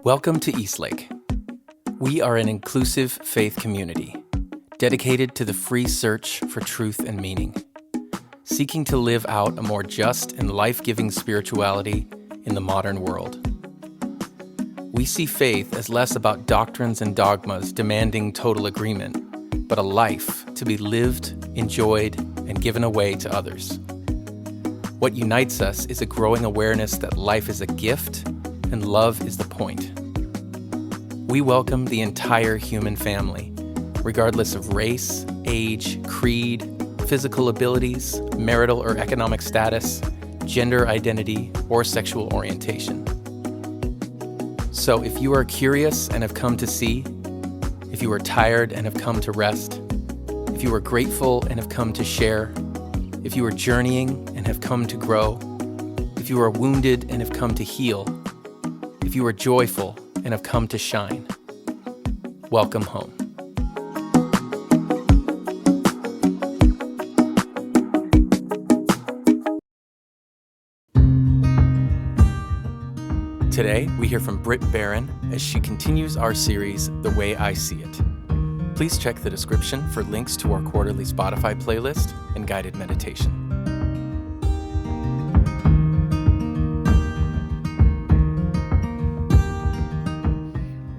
Welcome to Eastlake. We are an inclusive faith community dedicated to the free search for truth and meaning, seeking to live out a more just and life-giving spirituality in the modern world. We see faith as less about doctrines and dogmas demanding total agreement, but a life to be lived, enjoyed, and given away to others. What unites us is a growing awareness that life is a gift and love is the point. We welcome the entire human family, regardless of race, age, creed, physical abilities, marital or economic status, gender identity, or sexual orientation. So if you are curious and have come to see, if you are tired and have come to rest, if you are grateful and have come to share, if you are journeying and have come to grow, if you are wounded and have come to heal, if you are joyful and have come to shine, welcome home. Today, we hear from Brit Barron as she continues our series, The Way I See It. Please check the description for links to our quarterly Spotify playlist and guided meditation.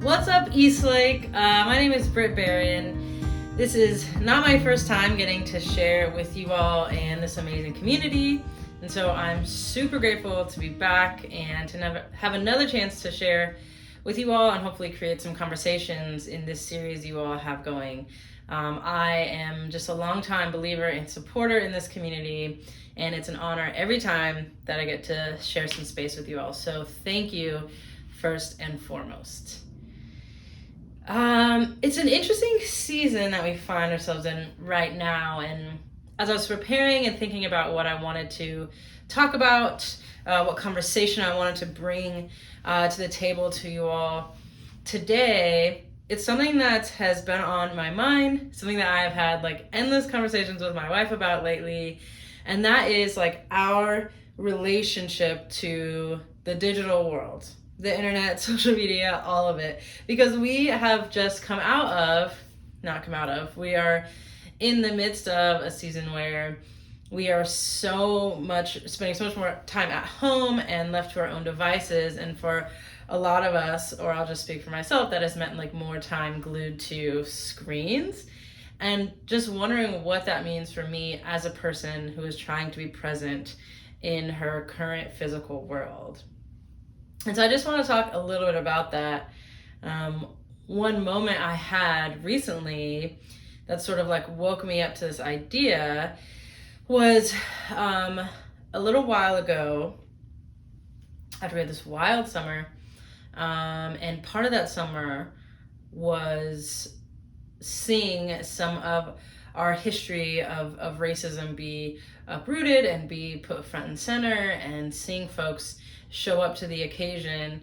What's up, Eastlake? My name is Brit Barron. This is not my first time getting to share with you all and this amazing community. And so I'm super grateful to be back and to have another chance to share with you all and hopefully create some conversations in this series you all have going. I am just a longtime believer and supporter in this community, and it's an honor every time that I get to share some space with you all. So thank you first and foremost. It's an interesting season that we find ourselves in right now, and as I was preparing and thinking about what I wanted to talk about, what conversation I wanted to bring to the table to you all today, it's something that has been on my mind, something that I have had like endless conversations with my wife about lately, and that is like our relationship to the digital world, the internet, social media, all of it, because we have just we are in the midst of a season where we are spending so much more time at home and left to our own devices. And for a lot of us, or I'll just speak for myself, that has meant like more time glued to screens, and just wondering what that means for me as a person who is trying to be present in her current physical world. And so I just want to talk a little bit about that. One moment I had recently that sort of like woke me up to this idea was a little while ago, after we had this wild summer, and part of that summer was seeing some of our history of racism be uprooted and be put front and center, and seeing folks show up to the occasion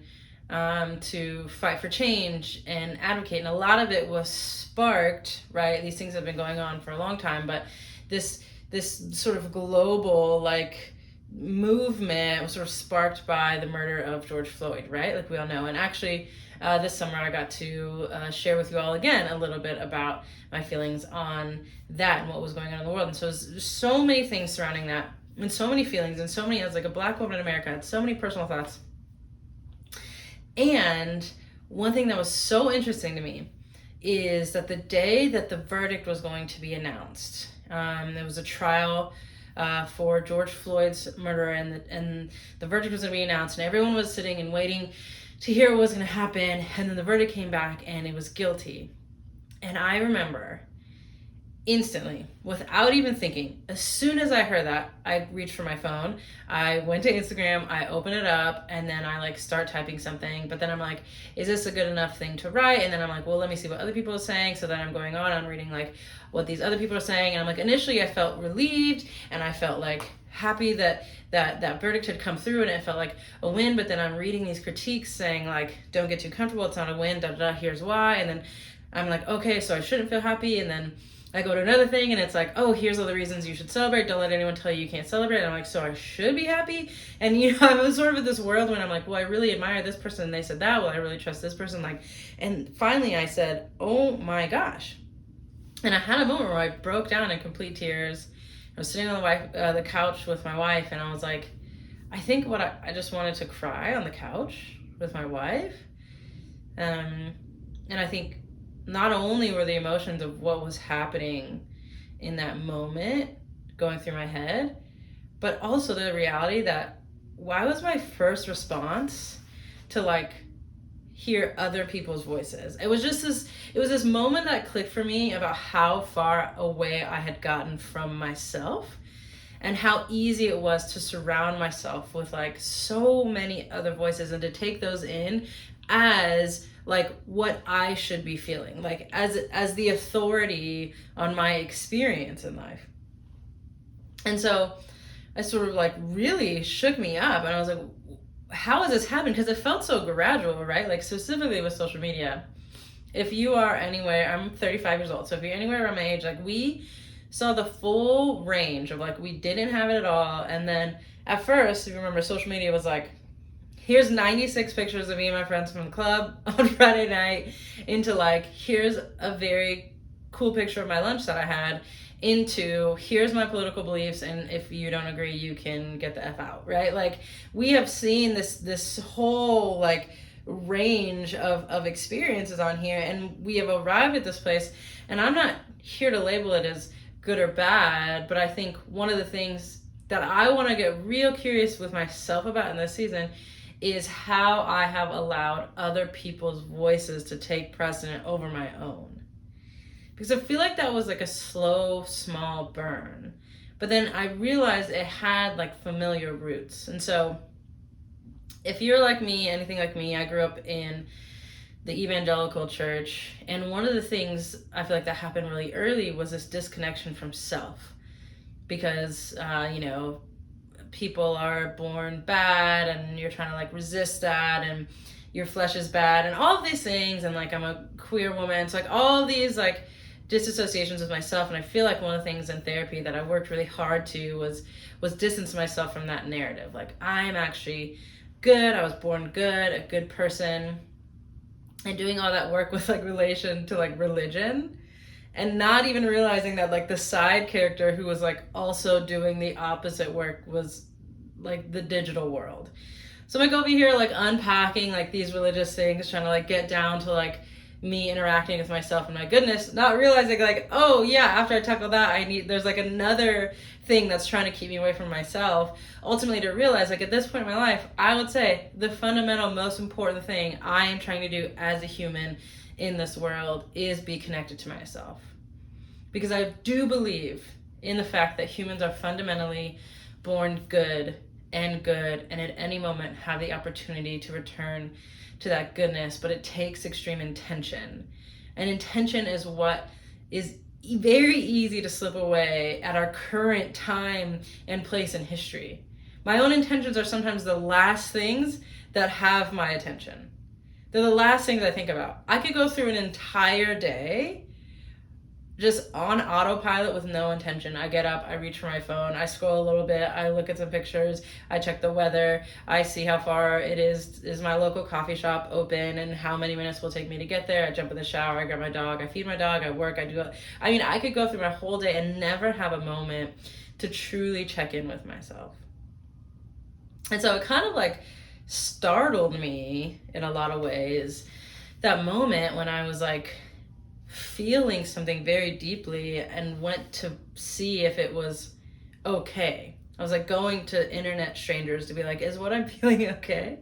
to fight for change and advocate. And a lot of it was sparked, right? These things have been going on for a long time, but this sort of global like movement was sort of sparked by the murder of George Floyd, right? Like we all know. And actually this summer I got to share with you all again a little bit about my feelings on that and what was going on in the world. And so there's so many things surrounding that, and so many feelings, and so many, as like a Black woman in America, I had so many personal thoughts. And one thing that was so interesting to me is that the day that the verdict was going to be announced, there was a trial for George Floyd's murder, and the verdict was going to be announced, and everyone was sitting and waiting to hear what was going to happen. And then the verdict came back, and it was guilty. And I remember instantly, without even thinking, as soon as I heard that, I reached for my phone, I went to Instagram, I open it up, and then I like start typing something, but then I'm like, is this a good enough thing to write? And then I'm like, well, let me see what other people are saying. So then I'm going on, I'm reading like what these other people are saying, and I'm like, initially I felt relieved, and I felt like happy that verdict had come through, and it felt like a win. But then I'm reading these critiques saying like, don't get too comfortable, it's not a win, here's why. And then I'm like, okay, so I shouldn't feel happy. And then I go to another thing and it's like, oh, here's all the reasons you should celebrate. Don't let anyone tell you can't celebrate. And I'm like, so I should be happy? And, I was sort of in this world when I'm like, well, I really admire this person. And they said that. Well, I really trust this person. And finally I said, oh my gosh. And I had a moment where I broke down in complete tears. I was sitting on the couch with my wife, and I was like, I think I just wanted to cry on the couch with my wife. And I think not only were the emotions of what was happening in that moment going through my head, but also the reality that why was my first response to hear other people's voices? It was this moment that clicked for me about how far away I had gotten from myself and how easy it was to surround myself with so many other voices and to take those in as what I should be feeling, as the authority on my experience in life. And so I sort of really shook me up, and I was like, how has this happened? Because it felt so gradual, right? Specifically with social media. If you are anywhere, I'm 35 years old, so if you're anywhere around my age, we saw the full range of we didn't have it at all. And then at first, if you remember, social media was here's 96 pictures of me and my friends from the club on Friday night, into here's a very cool picture of my lunch that I had, into here's my political beliefs, and if you don't agree, you can get the F out, right? We have seen this whole range of experiences on here, and we have arrived at this place, and I'm not here to label it as good or bad, but I think one of the things that I want to get real curious with myself about in this season is how I have allowed other people's voices to take precedent over my own. Because I feel like that was a slow, small burn. But then I realized it had familiar roots. And so if you're like me, anything like me, I grew up in the evangelical church. And one of the things I feel that happened really early was this disconnection from self. Because, people are born bad, and you're trying to resist that, and your flesh is bad, and all of these things, and I'm a queer woman, so all these disassociations with myself. And I feel one of the things in therapy that I worked really hard to was distance myself from that narrative. I'm actually good, I was born good, a good person, and doing all that work with relation to religion, and not even realizing that the side character who was also doing the opposite work was the digital world. So I'm over here unpacking these religious things, trying to get down to me interacting with myself and my goodness, not realizing oh yeah, after I tackle that, there's another thing that's trying to keep me away from myself. Ultimately to realize at this point in my life, I would say the fundamental most important thing I am trying to do as a human in this world is be connected to myself. Because I do believe in the fact that humans are fundamentally born good, and at any moment have the opportunity to return to that goodness, but it takes extreme intention. And intention is what is very easy to slip away at our current time and place in history. My own intentions are sometimes the last things that have my attention. They're the last things I think about. I could go through an entire day just on autopilot with no intention. I get up, I reach for my phone, I scroll a little bit, I look at some pictures, I check the weather, I see how far it is my local coffee shop open, and how many minutes will take me to get there. I jump in the shower, I grab my dog, I feed my dog, I work, I could go through my whole day and never have a moment to truly check in with myself. And so it kind of startled me in a lot of ways, that moment when I was feeling something very deeply and went to see if it was okay. I was going to internet strangers to be is what I'm feeling okay?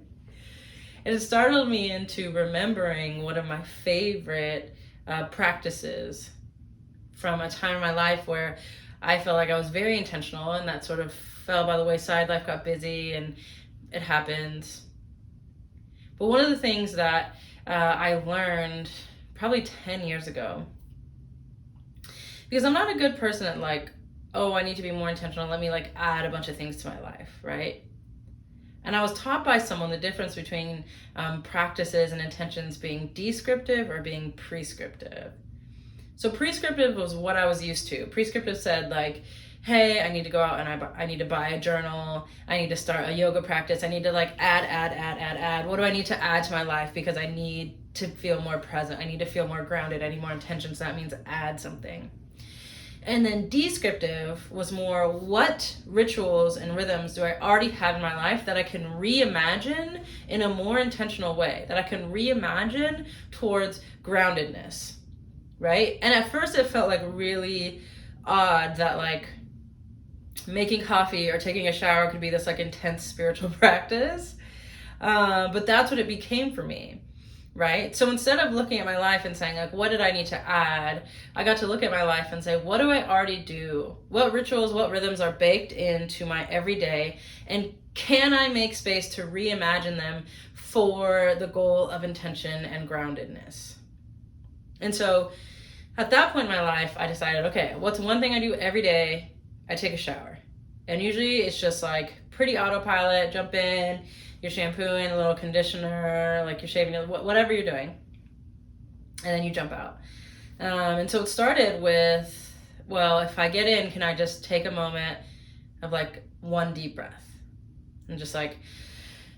And it startled me into remembering one of my favorite practices from a time in my life where I felt I was very intentional, and that sort of fell by the wayside. Life got busy and it happens. But one of the things that I learned probably 10 years ago, because I'm not a good person at oh, I need to be more intentional, let me add a bunch of things to my life, right? And I was taught by someone the difference between practices and intentions being descriptive or being prescriptive. So prescriptive was what I was used to. Prescriptive said like, hey, I need to go out and I need to buy a journal. I need to start a yoga practice. I need to like add. What do I need to add to my life because I need to feel more present. I need to feel more grounded. I need more intention. So that means add something. And then descriptive was more, what rituals and rhythms do I already have in my life that I can reimagine in a more intentional way, that I can reimagine towards groundedness, right? And at first it felt like really odd that like making coffee or taking a shower could be this like intense spiritual practice. But that's what it became for me. Right? So instead of looking at my life and saying like, what did I need to add? I got to look at my life and say, what do I already do? What rituals, what rhythms are baked into my everyday? And can I make space to reimagine them for the goal of intention and groundedness? And so at that point in my life, I decided, okay, what's one thing I do every day? I take a shower. And usually it's just like pretty autopilot, jump in, you're shampooing, a little conditioner, like you're shaving, whatever you're doing. And then you jump out. And so it started with, well, if I get in, can I just take a moment of like one deep breath? And just like,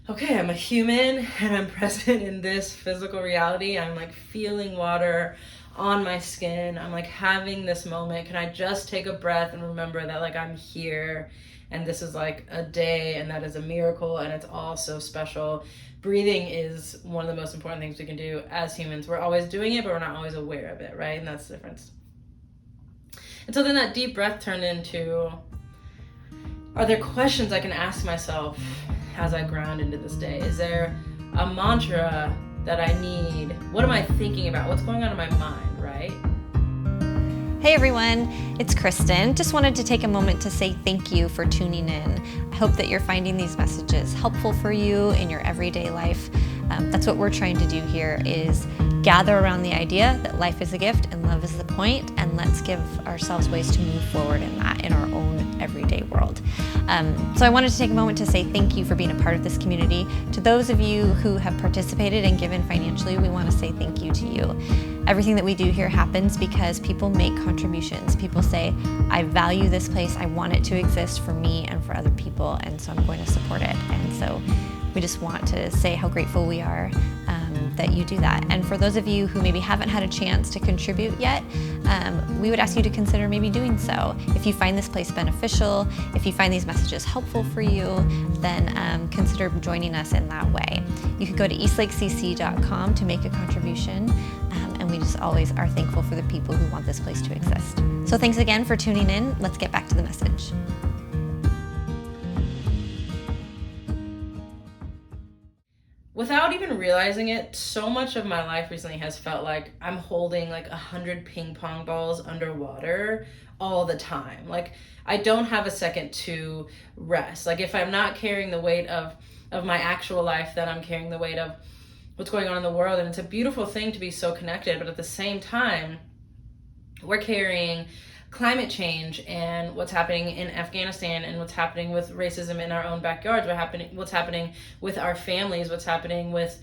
okay, I'm a human and I'm present in this physical reality. I'm like feeling water on my skin. I'm like having this moment. Can I just take a breath and remember that like I'm here? And this is like a day, and that is a miracle, and it's all so special. Breathing is one of the most important things we can do as humans. We're always doing it, but we're not always aware of it, right? And that's the difference. And so then that deep breath turned into, are there questions I can ask myself as I ground into this day? Is there a mantra that I need? What am I thinking about? What's going on in my mind, right? Hey everyone, it's Kristen. Just wanted to take a moment to say thank you for tuning in. I hope that you're finding these messages helpful for you in your everyday life. That's what we're trying to do here, is gather around the idea that life is a gift and love is the point, and let's give ourselves ways to move forward in that in our own everyday world. So I wanted to take a moment to say thank you for being a part of this community. To those of you who have participated and given financially, we want to say thank you to you. Everything that we do here happens because people make contributions. People say, I value this place, I want it to exist for me and for other people, and so I'm going to support it. And so we just want to say how grateful we are that you do that. And for those of you who maybe haven't had a chance to contribute yet, we would ask you to consider maybe doing so. If you find this place beneficial, if you find these messages helpful for you, then consider joining us in that way. You can go to eastlakecc.com to make a contribution, and we just always are thankful for the people who want this place to exist. So thanks again for tuning in. Let's get back to the message. Without even realizing it, so much of my life recently has felt like I'm holding like 100 ping pong balls underwater all the time. Like I don't have a second to rest. Like if I'm not carrying the weight of my actual life, then I'm carrying the weight of what's going on in the world. And it's a beautiful thing to be so connected, but at the same time, we're carrying climate change and what's happening in Afghanistan and what's happening with racism in our own backyards, what's happening with our families, what's happening with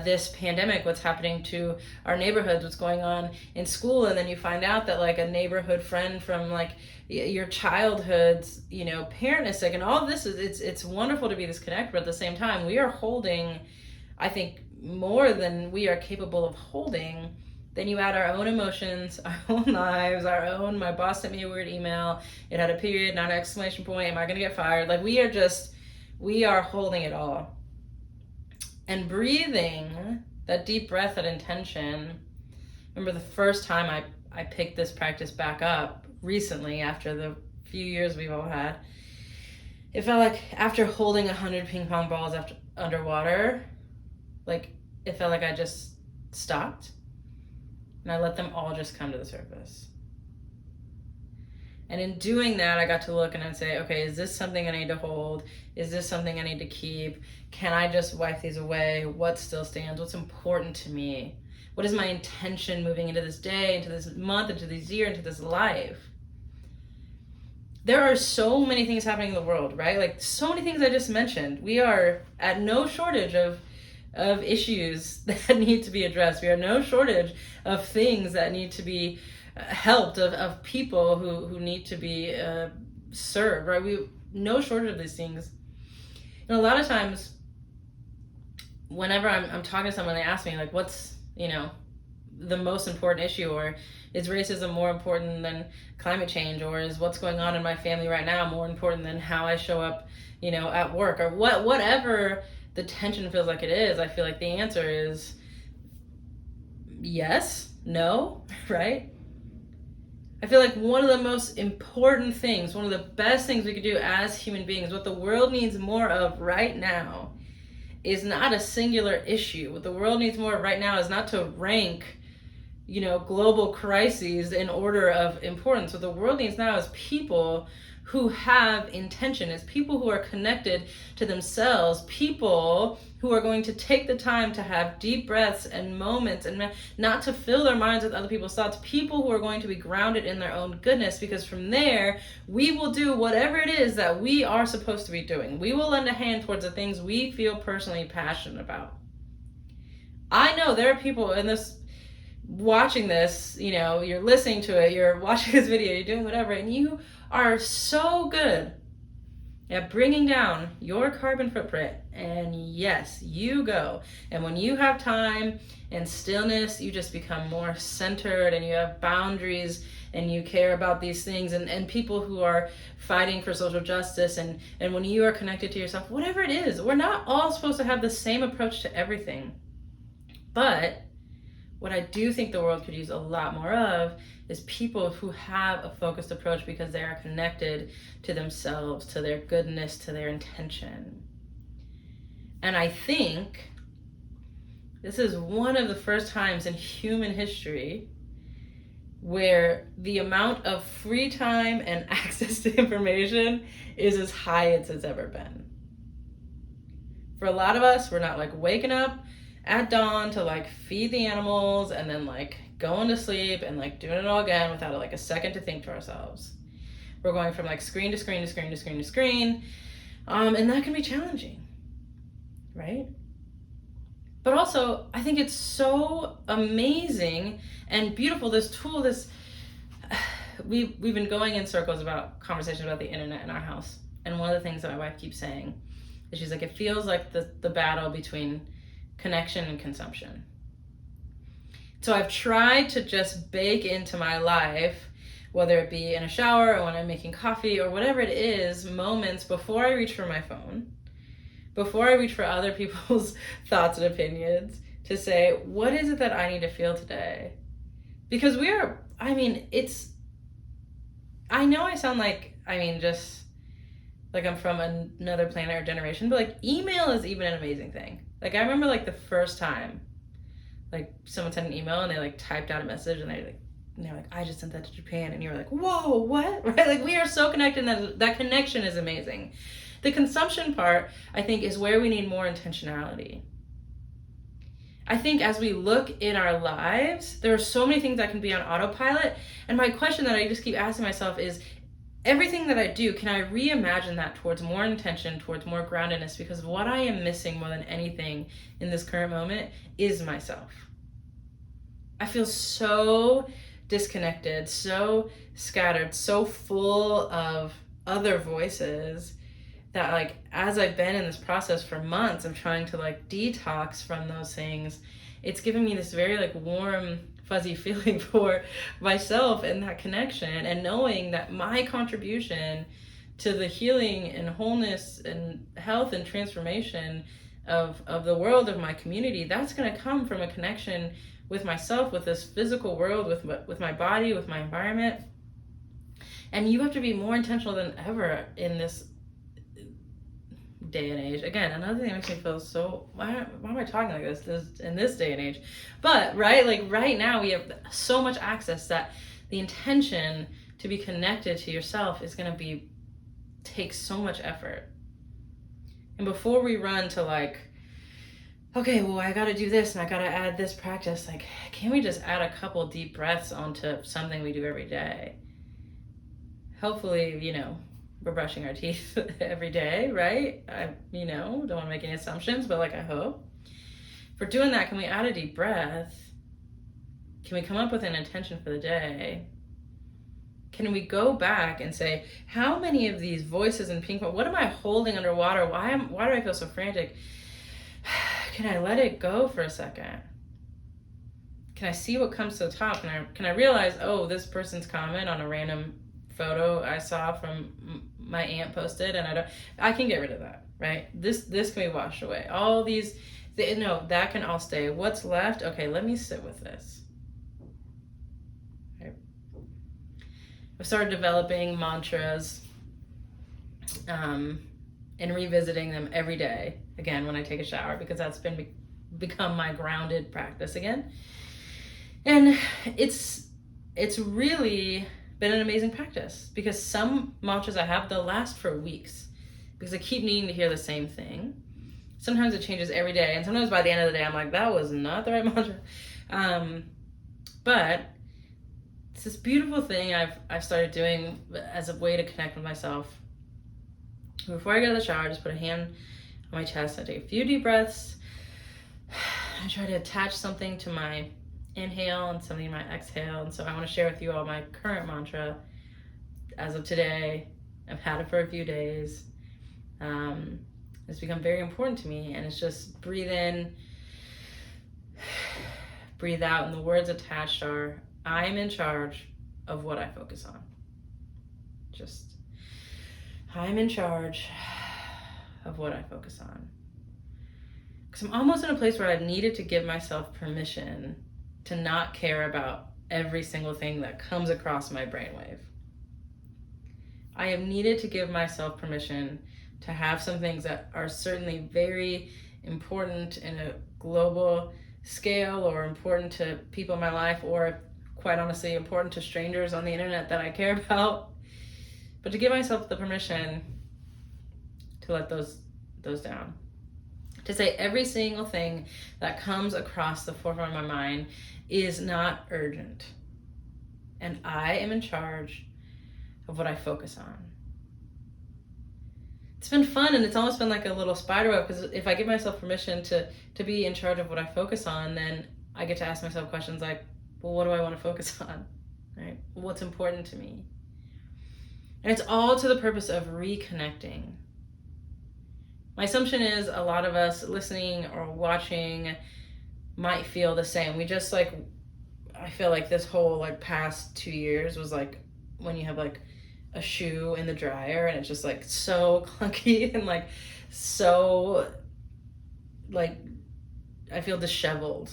this pandemic, what's happening to our neighborhoods, what's going on in school. And then you find out that like a neighborhood friend from like your childhood's, parent is sick, and all of this is, it's wonderful to be this connected, but at the same time, we are holding, I think, more than we are capable of holding. Then you add our own emotions, our own lives, my boss sent me a weird email. It had a period, not an exclamation point. Am I going to get fired? Like we are holding it all. And breathing, that deep breath, that intention. Remember the first time I picked this practice back up recently after the few years we've all had. It felt like after holding 100 ping pong balls underwater, like it felt like I just stopped. And I let them all just come to the surface. And in doing that, I got to look and I'd say, okay, is this something I need to hold? Is this something I need to keep? Can I just wipe these away? What still stands? What's important to me? What is my intention moving into this day, into this month, into this year, into this life? There are so many things happening in the world, right? Like so many things I just mentioned. We are at no shortage of issues that need to be addressed. We are no shortage of things that need to be helped, of people who need to be served, right? We no shortage of these things. And a lot of times, whenever I'm talking to someone, they ask me, like, what's, the most important issue, or is racism more important than climate change, or is what's going on in my family right now more important than how I show up, at work, or whatever the tension feels like it is. I feel like the answer is yes, no, right? I feel like one of the most important things, one of the best things we could do as human beings, what the world needs more of right now is not a singular issue. What the world needs more of right now is not to rank, global crises in order of importance. What the world needs now is people who have intention, is people who are connected to themselves, people who are going to take the time to have deep breaths and moments and not to fill their minds with other people's thoughts, people who are going to be grounded in their own goodness, because from there, we will do whatever it is that we are supposed to be doing. We will lend a hand towards the things we feel personally passionate about. I know there are people in this, watching this, you're listening to it, you're watching this video, you're doing whatever, and you are so good at bringing down your carbon footprint. And yes, you go. And when you have time and stillness, you just become more centered, and you have boundaries, and you care about these things, and people who are fighting for social justice, and when you are connected to yourself, whatever it is. We're not all supposed to have the same approach to everything. But what I do think the world could use a lot more of is people who have a focused approach, because they are connected to themselves, to their goodness, to their intention. And I think this is one of the first times in human history where the amount of free time and access to information is as high as it's ever been. For a lot of us, we're not waking up at dawn to feed the animals and then going to sleep and doing it all again without a second to think to ourselves. We're going from screen to screen to screen to screen to screen, and that can be challenging, right? But also, I think it's so amazing and beautiful, this tool, we've been going in circles about conversations about the internet in our house. And one of the things that my wife keeps saying is, she's like, it feels like the battle between connection and consumption. So I've tried to just bake into my life, whether it be in a shower or when I'm making coffee or whatever it is, moments before I reach for my phone, before I reach for other people's thoughts and opinions, to say, what is it that I need to feel today? Because I know I sound just like I'm from another planet or generation, but email is even an amazing thing. I remember the first time someone sent an email and they typed out a message, and they're like, I just sent that to Japan, and you're like, whoa, what? Right? We are so connected, and that connection is amazing. The consumption part, I think, is where we need more intentionality. I think as we look in our lives, there are so many things that can be on autopilot, and my question that I just keep asking myself is, everything that I do, can I reimagine that towards more intention, towards more groundedness? Because what I am missing more than anything in this current moment is myself. I feel so disconnected, so scattered, so full of other voices that as I've been in this process for months, I'm trying to detox from those things. It's given me this very warm, fuzzy feeling for myself and that connection, and knowing that my contribution to the healing and wholeness and health and transformation of the world, of my community, that's going to come from a connection with myself, with this physical world, with my body, with my environment. And you have to be more intentional than ever in this day and age. Again, another thing that makes me feel so, why am I talking like this in this day and age? But right now we have so much access that the intention to be connected to yourself is going to take so much effort. And before we run to okay, well, I got to do this and I got to add this practice, can we just add a couple deep breaths onto something we do every day? Hopefully, we're brushing our teeth every day, right? I don't want to make any assumptions, but I hope. For doing that, can we add a deep breath? Can we come up with an intention for the day? can we go back and say, how many of these voices in ping pong, what am I holding underwater? Why do I feel so frantic? Can I let it go for a second? Can I see what comes to the top? Can I realize, oh, this person's comment on a random photo I saw from my aunt posted, and I can get rid of that, right? This can be washed away. All these, no, that can all stay. What's left? Okay, let me sit with this. Right. I've started developing mantras and revisiting them every day, again, when I take a shower, because that's become my grounded practice again. And it's really been an amazing practice, because some mantras I have, they'll last for weeks because I keep needing to hear the same thing. Sometimes it changes every day, and sometimes by the end of the day I'm like, that was not the right mantra. But it's this beautiful thing I've started doing as a way to connect with myself. Before I get out of the shower, I just put a hand on my chest. I take a few deep breaths. I try to attach something to my inhale and something to my exhale. And so I want to share with you all my current mantra as of today. I've had it for a few days. It's become very important to me, and it's just breathe in, breathe out, and the words attached are, I'm in charge of what I focus on. Just, I'm in charge of what I focus on. Because I'm almost in a place where I've needed to give myself permission to not care about every single thing that comes across my brainwave. I have needed to give myself permission to have some things that are certainly very important in a global scale, or important to people in my life, or quite honestly important to strangers on the internet that I care about, but to give myself the permission to let those down. To say every single thing that comes across the forefront of my mind is not urgent, and I am in charge of what I focus on. It's been fun, and it's almost been like a little spider web, because if I give myself permission to be in charge of what I focus on, then I get to ask myself questions like, well, what do I want to focus on, right? What's important to me? And it's all to the purpose of reconnecting. My assumption is a lot of us listening or watching might feel the same. We just I feel like this whole past 2 years was like when you have a shoe in the dryer and it's just so clunky and so I feel disheveled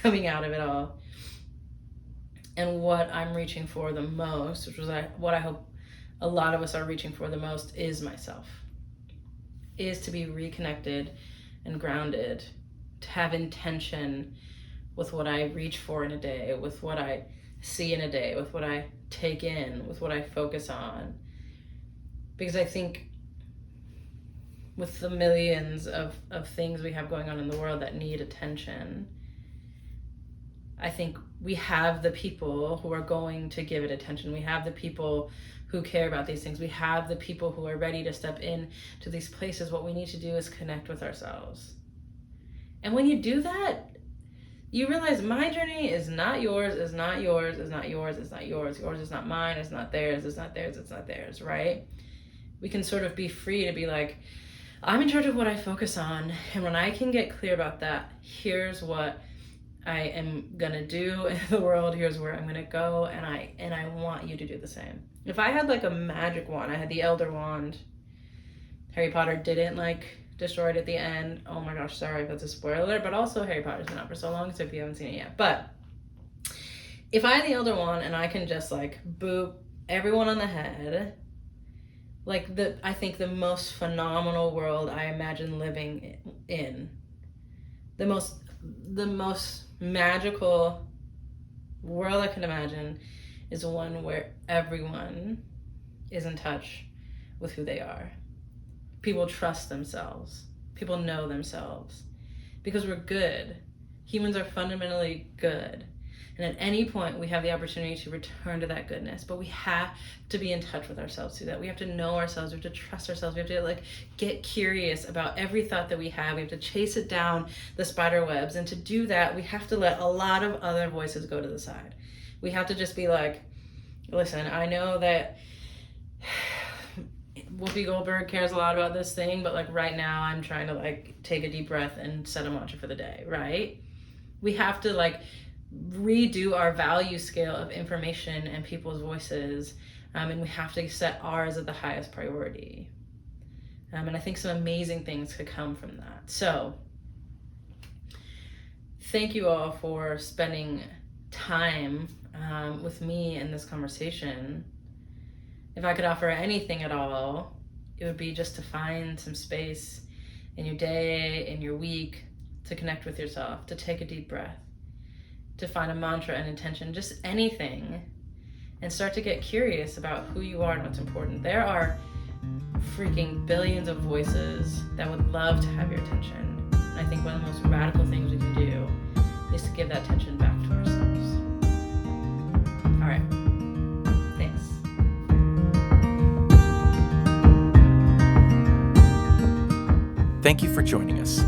coming out of it all. And what I'm reaching for the most, which was what I hope a lot of us are reaching for the most, is myself. Is to be reconnected and grounded, to have intention with what I reach for in a day, with what I see in a day, with what I take in, with what I focus on. Because I think with the millions of things we have going on in the world that need attention, I think we have the people who are going to give it attention. We have the people who care about these things. We have the people who are ready to step in to these places. What we need to do is connect with ourselves. And when you do that, you realize my journey is not yours, is not yours, is not yours, is not yours. Yours is not mine, it's not theirs, it's not theirs, it's not theirs, right? We can sort of be free to be I'm in charge of what I focus on. And when I can get clear about that, here's what I am gonna do in the world, here's where I'm gonna go, and I want you to do the same. If I had a magic wand, I had the Elder Wand. Harry Potter didn't destroy it at the end. Oh my gosh, sorry if that's a spoiler, but also Harry Potter's been out for so long, so if you haven't seen it yet. But if I had the Elder Wand and I can just boop everyone on the head, I think the most phenomenal world I imagine living in, the most magical world I can imagine, is one where everyone is in touch with who they are. People trust themselves. People know themselves. Because we're good. Humans are fundamentally good. And at any point, we have the opportunity to return to that goodness. But we have to be in touch with ourselves to do that. We have to know ourselves. We have to trust ourselves. We have to get curious about every thought that we have. We have to chase it down the spider webs. And to do that, we have to let a lot of other voices go to the side. We have to just be listen, I know that Whoopi Goldberg cares a lot about this thing, but like right now I'm trying to like take a deep breath and set a mantra for the day, right? We have to like redo our value scale of information and people's voices, and we have to set ours at the highest priority. And I think some amazing things could come from that. So thank you all for spending time with me in this conversation. If I could offer anything at all, it would be just to find some space in your day, in your week, to connect with yourself, to take a deep breath, to find a mantra and intention, just anything, and start to get curious about who you are and what's important. There are freaking billions of voices that would love to have your attention. And I think one of the most radical things we can do is to give that attention back to ourselves. All right. Thanks. Thank you for joining us.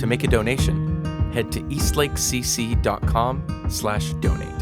To make a donation, head to eastlakecc.com/donate.